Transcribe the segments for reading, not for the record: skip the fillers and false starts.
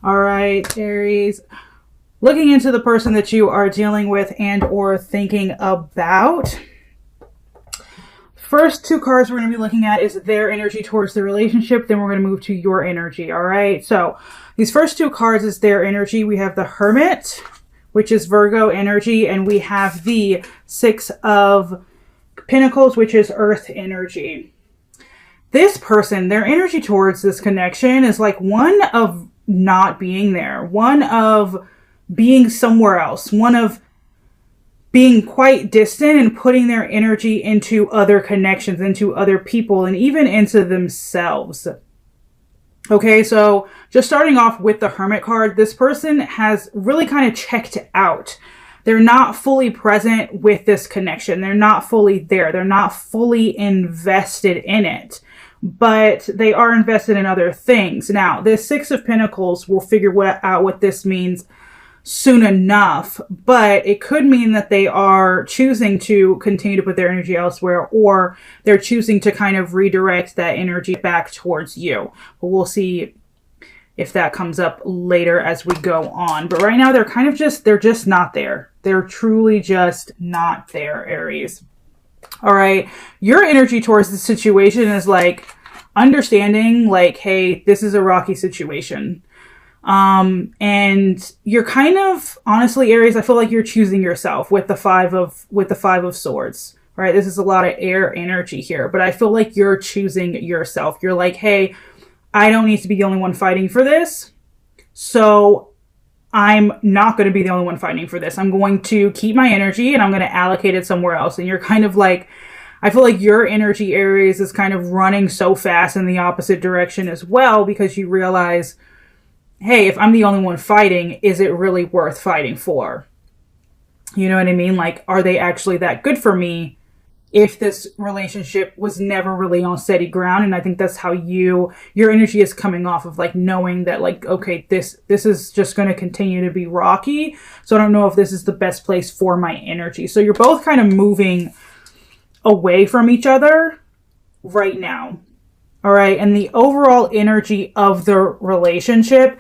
All right, Aries. Looking into the person that you are dealing with and or thinking about. First two cards we're going to be looking at is their energy towards the relationship. Then we're going to move to your energy. All right. So these first two cards is their energy. We have the Hermit, which is Virgo energy. And we have the Six of Pentacles, which is Earth energy. This person, their energy towards this connection is like one of not being there, one of being somewhere else, one of being quite distant and putting their energy into other connections, into other people, and even into themselves. Okay, so just starting off with the Hermit card, this person has really kind of checked out. They're not fully present with this connection. They're not fully there. They're not fully invested in it, but they are invested in other things. Now, this Six of Pentacles, we'll figure out what this means soon enough, but it could mean that they are choosing to continue to put their energy elsewhere, or they're choosing to kind of redirect that energy back towards you. But we'll see if that comes up later as we go on. But right now they're kind of they're just not there. They're truly just not there, Aries. All right. Your energy towards the situation is like understanding like, hey, this is a rocky situation. And you're kind of, honestly, Aries, I feel like you're choosing yourself with the five of swords, right? This is a lot of air energy here, but I feel like you're choosing yourself. You're like, hey, I don't need to be the only one fighting for this. So I'm not going to be the only one fighting for this. I'm going to keep my energy and I'm going to allocate it somewhere else. And you're kind of like, I feel like your energy, Aries, is kind of running so fast in the opposite direction as well, because you realize, hey, if I'm the only one fighting, is it really worth fighting for? You know what I mean? Like, are they actually that good for me if this relationship was never really on steady ground? And I think that's how your energy is coming off of, like, knowing that, like, okay, this is just going to continue to be rocky. So I don't know if this is the best place for my energy. So you're both kind of moving away from each other right now. All right, and the overall energy of the relationship,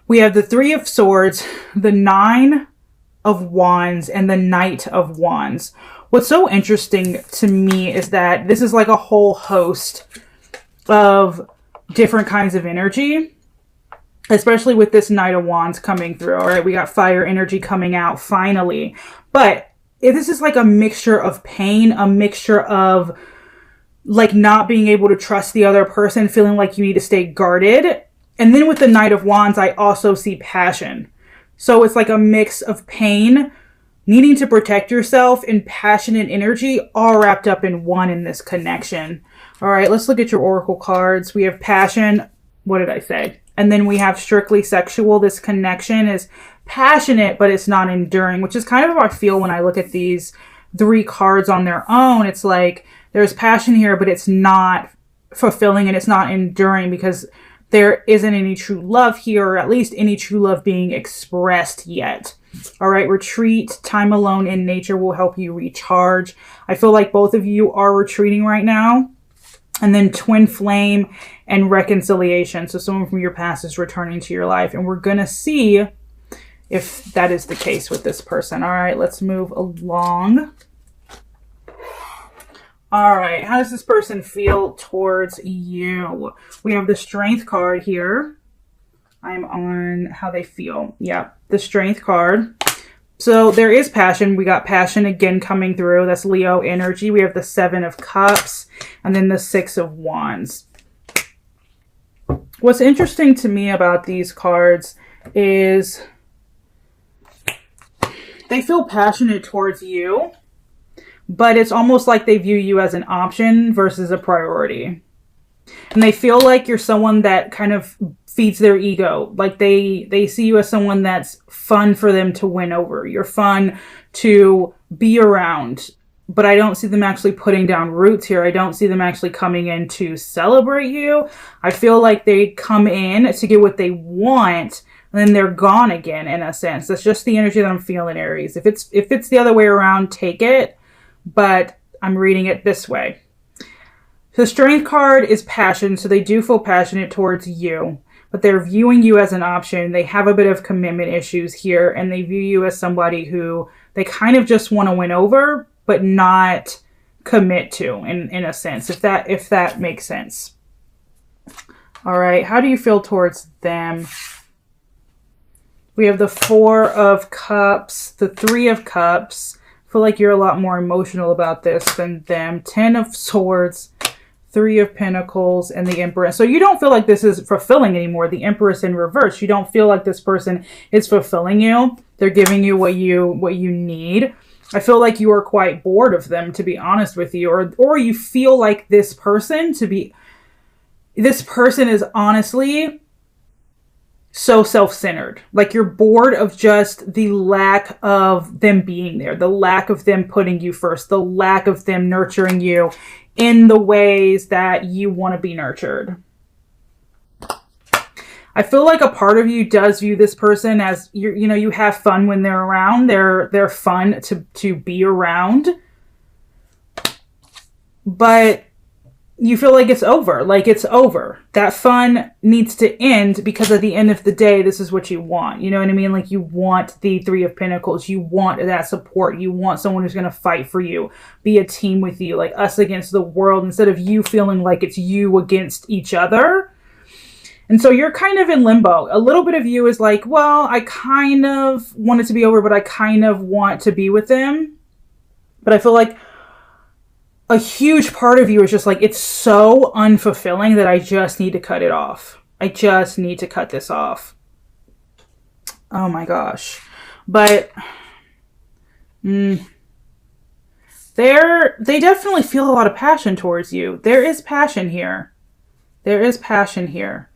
we have the Three of Swords, the Nine of Wands, and the Knight of Wands. What's so interesting to me is that this is like a whole host of different kinds of energy, especially with this Knight of Wands coming through. All right, we got fire energy coming out finally. But this is like a mixture of pain, a mixture of like not being able to trust the other person, feeling like you need to stay guarded. And then with the Knight of Wands, I also see passion. So it's like a mix of pain, needing to protect yourself, and passionate energy all wrapped up in one in this connection. All right, let's look at your oracle cards. We have passion. What did I say? And then we have strictly sexual. This connection is passionate, but it's not enduring, which is kind of how I feel when I look at these three cards on their own. It's like there's passion here, but it's not fulfilling and it's not enduring because there isn't any true love here, or at least any true love being expressed yet. All right, retreat, time alone in nature will help you recharge. I feel like both of you are retreating right now. And then twin flame and reconciliation. So someone from your past is returning to your life. And we're going to see if that is the case with this person. All right, let's move along. All right, how does this person feel towards you? We have the Strength card here. I'm on how they feel. Yeah, the Strength card. So there is passion. We got passion again coming through. That's Leo energy. We have the Seven of Cups and then the Six of Wands. What's interesting to me about these cards is they feel passionate towards you, but it's almost like they view you as an option versus a priority. And they feel like you're someone that kind of feeds their ego. Like they see you as someone that's fun for them to win over. You're fun to be around. But I don't see them actually putting down roots here. I don't see them actually coming in to celebrate you. I feel like they come in to get what they want, and then they're gone again, in a sense. That's just the energy that I'm feeling, Aries. If it's the other way around, take it. But I'm reading it this way. The Strength card is passion, so they do feel passionate towards you. but they're viewing you as an option. They have a bit of commitment issues here, and they view you as somebody who they kind of just want to win over, but not commit to, in a sense, if that makes sense. All right, how do you feel towards them? We have the 4 of Cups, the 3 of Cups. I feel like you're a lot more emotional about this than them. 10 of Swords, 3 of Pentacles, and the Empress. So you don't feel like this is fulfilling anymore. The Empress in reverse. You don't feel like this person is fulfilling you. They're giving you what you need. I feel like you are quite bored of them, to be honest with you. Or you feel like this person is honestly so self-centered. Like you're bored of just the lack of them being there, the lack of them putting you first, the lack of them nurturing you in the ways that you want to be nurtured. I feel like a part of you does view this person as, you have fun when they're around. They're fun to be around. But you feel like it's over. Like it's over. That fun needs to end because at the end of the day, this is what you want. You know what I mean? Like you want the 3 of Pentacles. You want that support. You want someone who's going to fight for you. Be a team with you. Like us against the world instead of you feeling like it's you against each other. And so you're kind of in limbo. A little bit of you is like, well, I kind of want it to be over, but I kind of want to be with them. But I feel like a huge part of you is just like, it's so unfulfilling that I just need to cut it off. I just need to cut this off. Oh my gosh. But they definitely feel a lot of passion towards you. There is passion here. There is passion here.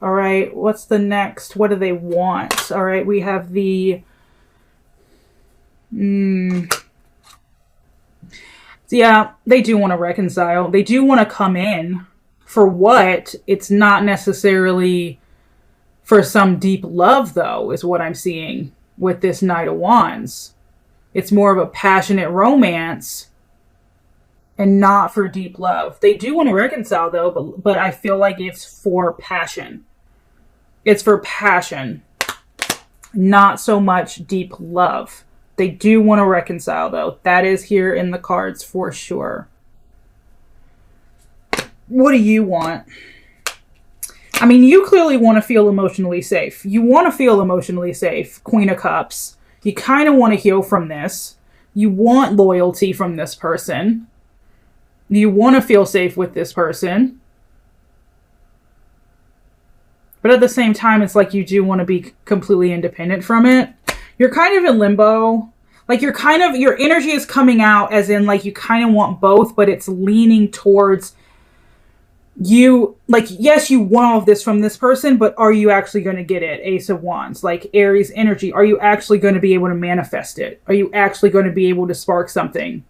All right. What's the next? What do they want? All right. We have the... Yeah, they do want to reconcile. They do want to come in. For what? It's not necessarily for some deep love, though, is what I'm seeing with this Knight of Wands. It's more of a passionate romance and not for deep love. They do want to reconcile, though, but I feel like it's for passion. It's for passion, not so much deep love. They do want to reconcile, though. That is here in the cards for sure. What do you want? I mean, you clearly want to feel emotionally safe. You want to feel emotionally safe, Queen of Cups. You kind of want to heal from this. You want loyalty from this person. You want to feel safe with this person. But at the same time, it's like you do want to be completely independent from it. You're kind of in limbo. Like your energy is coming out as in like you kind of want both, but it's leaning towards you. Like, yes, you want all of this from this person, but are you actually going to get it? Ace of Wands, like Aries energy. Are you actually going to be able to manifest it? Are you actually going to be able to spark something?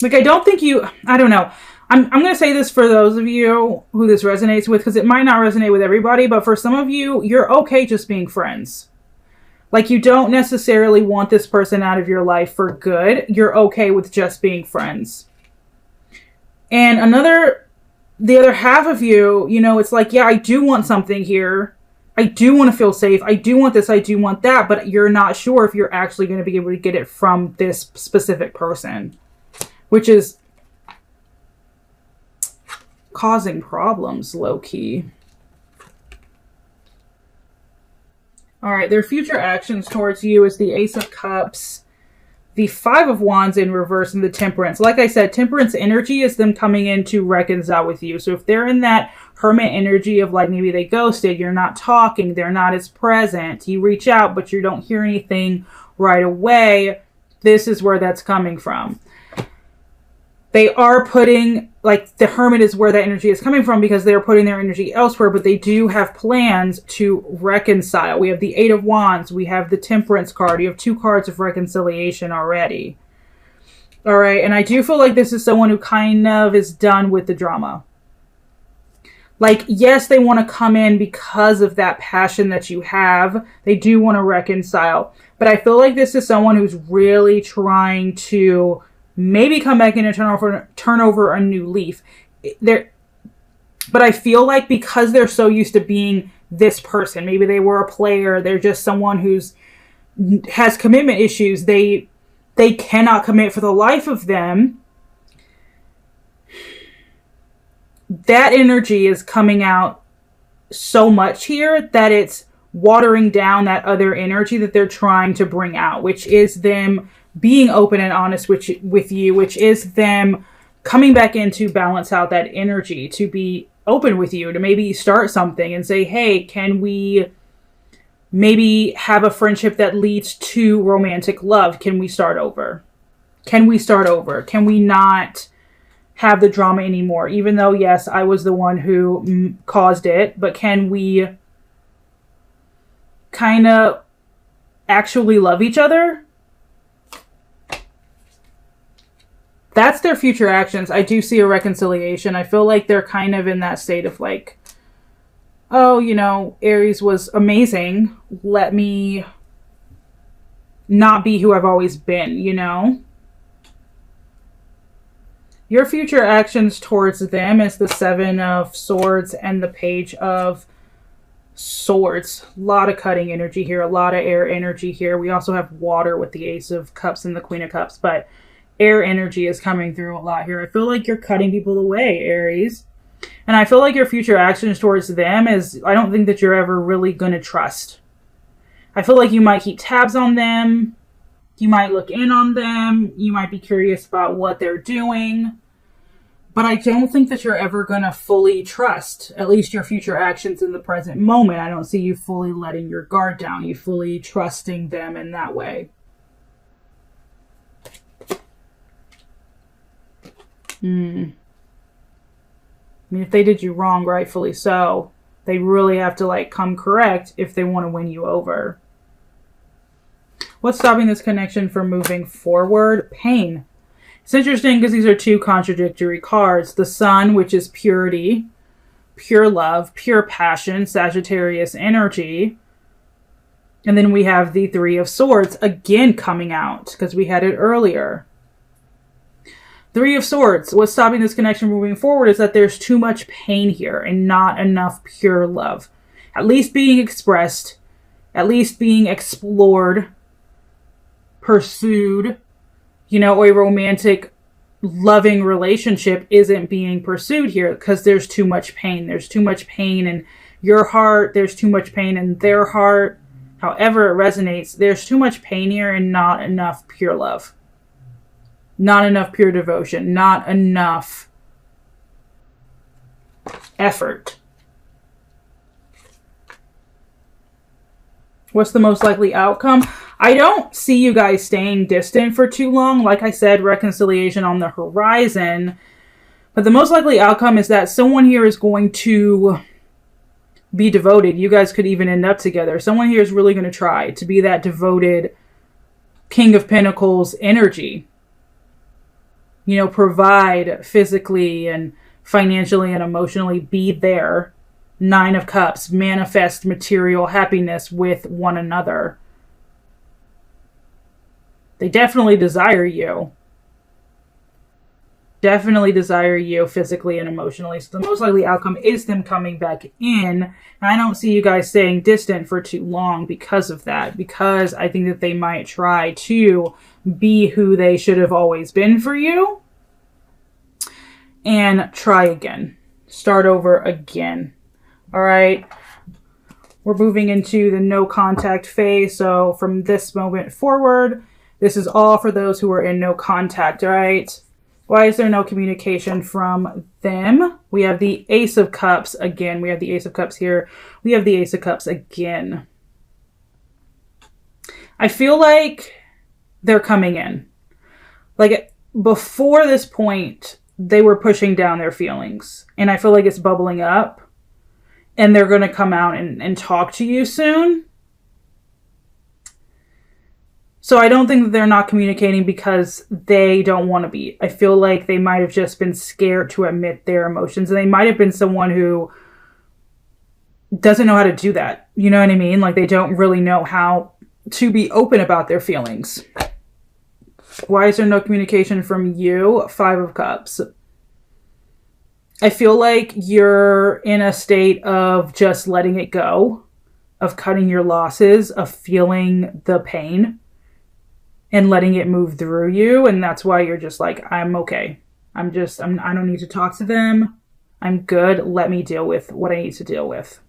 Like, I don't know. I'm going to say this for those of you who this resonates with, because it might not resonate with everybody, but for some of you, you're okay just being friends. Like, you don't necessarily want this person out of your life for good. You're okay with just being friends. And the other half of you, it's like, yeah, I do want something here. I do want to feel safe. I do want this. I do want that. But you're not sure if you're actually going to be able to get it from this specific person, which is causing problems, low-key. All right, their future actions towards you is the Ace of Cups, the 5 of Wands in reverse, and the Temperance. Like I said, Temperance energy is them coming in to reconcile with you. So if they're in that Hermit energy of like maybe they ghosted, you're not talking, they're not as present, you reach out but you don't hear anything right away, this is where that's coming from. They are putting, like, the Hermit is where that energy is coming from because they're putting their energy elsewhere, but they do have plans to reconcile. We have the 8 of Wands. We have the Temperance card. You have 2 cards of reconciliation already. All right, and I do feel like this is someone who kind of is done with the drama. Like, yes, they want to come in because of that passion that you have. They do want to reconcile. But I feel like this is someone who's really trying to maybe come back in and turn over a new leaf. But I feel like because they're so used to being this person, maybe they were a player, they're just someone who's has commitment issues, they cannot commit for the life of them. That energy is coming out so much here that it's watering down that other energy that they're trying to bring out, which is them being open and honest with you, which is them coming back in to balance out that energy, to be open with you, to maybe start something and say, hey, can we maybe have a friendship that leads to romantic love? Can we start over? Can we start over? Can we not have the drama anymore? Even though, yes, I was the one who caused it, but can we kind of actually love each other? That's their future actions. I do see a reconciliation. I feel like they're kind of in that state of like, oh, you know, Aries was amazing. Let me not be who I've always been, you know? Your future actions towards them is the Seven of Swords and the Page of Swords. A lot of cutting energy here. A lot of air energy here. We also have water with the Ace of Cups and the Queen of Cups. But air energy is coming through a lot here. I feel like you're cutting people away, Aries. And I feel like your future actions towards them is, I don't think that you're ever really going to trust. I feel like you might keep tabs on them. You might look in on them. You might be curious about what they're doing. But I don't think that you're ever going to fully trust, at least your future actions in the present moment. I don't see you fully letting your guard down. You fully trusting them in that way. I mean, if they did you wrong, rightfully so, they really have to like come correct if they want to win you over. What's stopping this connection from moving forward? Pain. It's interesting because these are two contradictory cards. The Sun, which is purity, pure love, pure passion, Sagittarius energy. And then we have the Three of Swords again coming out because we had it earlier. Three of Swords. What's stopping this connection moving forward is that there's too much pain here and not enough pure love. At least being expressed, at least being explored, pursued, you know, a romantic, loving relationship isn't being pursued here because there's too much pain. There's too much pain in your heart. There's too much pain in their heart. However it resonates, there's too much pain here and not enough pure love. Not enough pure devotion. Not enough effort. What's the most likely outcome? I don't see you guys staying distant for too long. Like I said, reconciliation on the horizon. But the most likely outcome is that someone here is going to be devoted. You guys could even end up together. Someone here is really going to try to be that devoted King of Pentacles energy. You know, provide physically and financially and emotionally, be there. Nine of Cups, manifest material happiness with one another. They definitely desire you. Definitely desire you physically and emotionally. So the most likely outcome is them coming back in. And I don't see you guys staying distant for too long because of that. Because I think that they might try to be who they should have always been for you. And try again. Start over again. All right. We're moving into the no contact phase. So from this moment forward, this is all for those who are in no contact. All right. Why is there no communication from them? We have the Ace of Cups again. We have the Ace of Cups here. We have the Ace of Cups again. I feel like they're coming in. Like before this point, they were pushing down their feelings. And I feel like it's bubbling up. And they're going to come out and talk to you soon. So I don't think that they're not communicating because they don't want to be. I feel like they might have just been scared to admit their emotions. And they might have been someone who doesn't know how to do that. You know what I mean? Like they don't really know how to be open about their feelings. Why is there no communication from you? 5 of Cups. I feel like you're in a state of just letting it go, of cutting your losses, of feeling the pain and letting it move through you. And that's why you're just like, I'm okay. I don't need to talk to them. I'm good. Let me deal with what I need to deal with.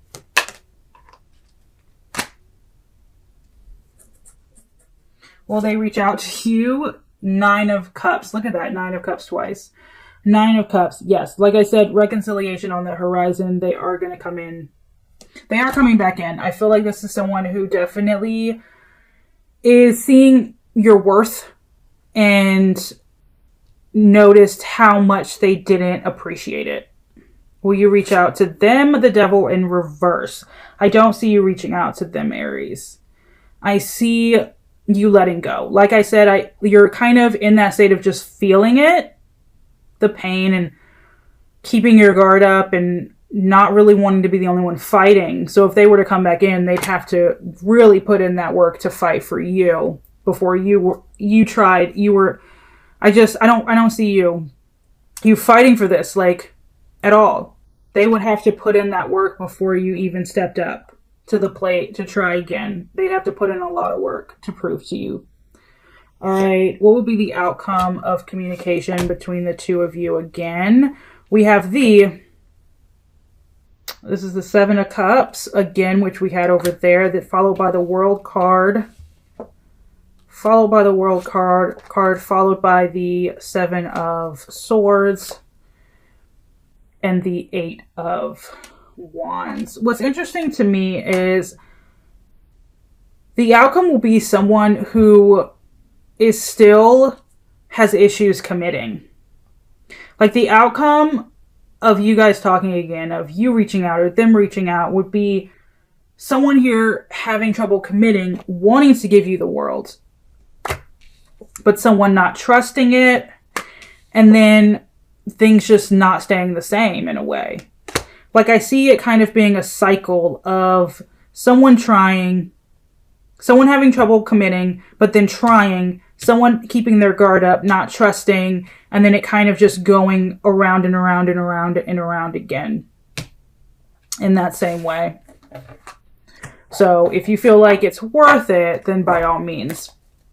Will they reach out to you? 9 of Cups. Look at that. 9 of Cups twice. 9 of Cups. Yes. Like I said, reconciliation on the horizon. They are going to come in. They are coming back in. I feel like this is someone who definitely is seeing your worth and noticed how much they didn't appreciate it. Will you reach out to them? The Devil in reverse. I don't see you reaching out to them, Aries. I see you letting go. Like I said, you're kind of in that state of just feeling it, the pain, and keeping your guard up and not really wanting to be the only one fighting. So if they were to come back in, they'd have to really put in that work to fight for you before you tried. I don't see you fighting for this, like, at all. They would have to put in that work before you even stepped up to the plate to try again. They'd have to put in a lot of work to prove to you. All right, what would be the outcome of communication between the two of you again? We have this is the 7 of Cups, again, which we had over there, that followed by the World card, followed by the World card, followed by the 7 of Swords, and the 8 of Wands. What's interesting to me is the outcome will be someone who is still has issues committing. Like, the outcome of you guys talking again, of you reaching out or them reaching out, would be someone here having trouble committing, wanting to give you the world, but someone not trusting it, and then things just not staying the same in a way. Like, I see it kind of being a cycle of someone trying, someone having trouble committing, but then trying, someone keeping their guard up, not trusting, and then it kind of just going around and around and around and around again in that same way. So if you feel like it's worth it, then by all means.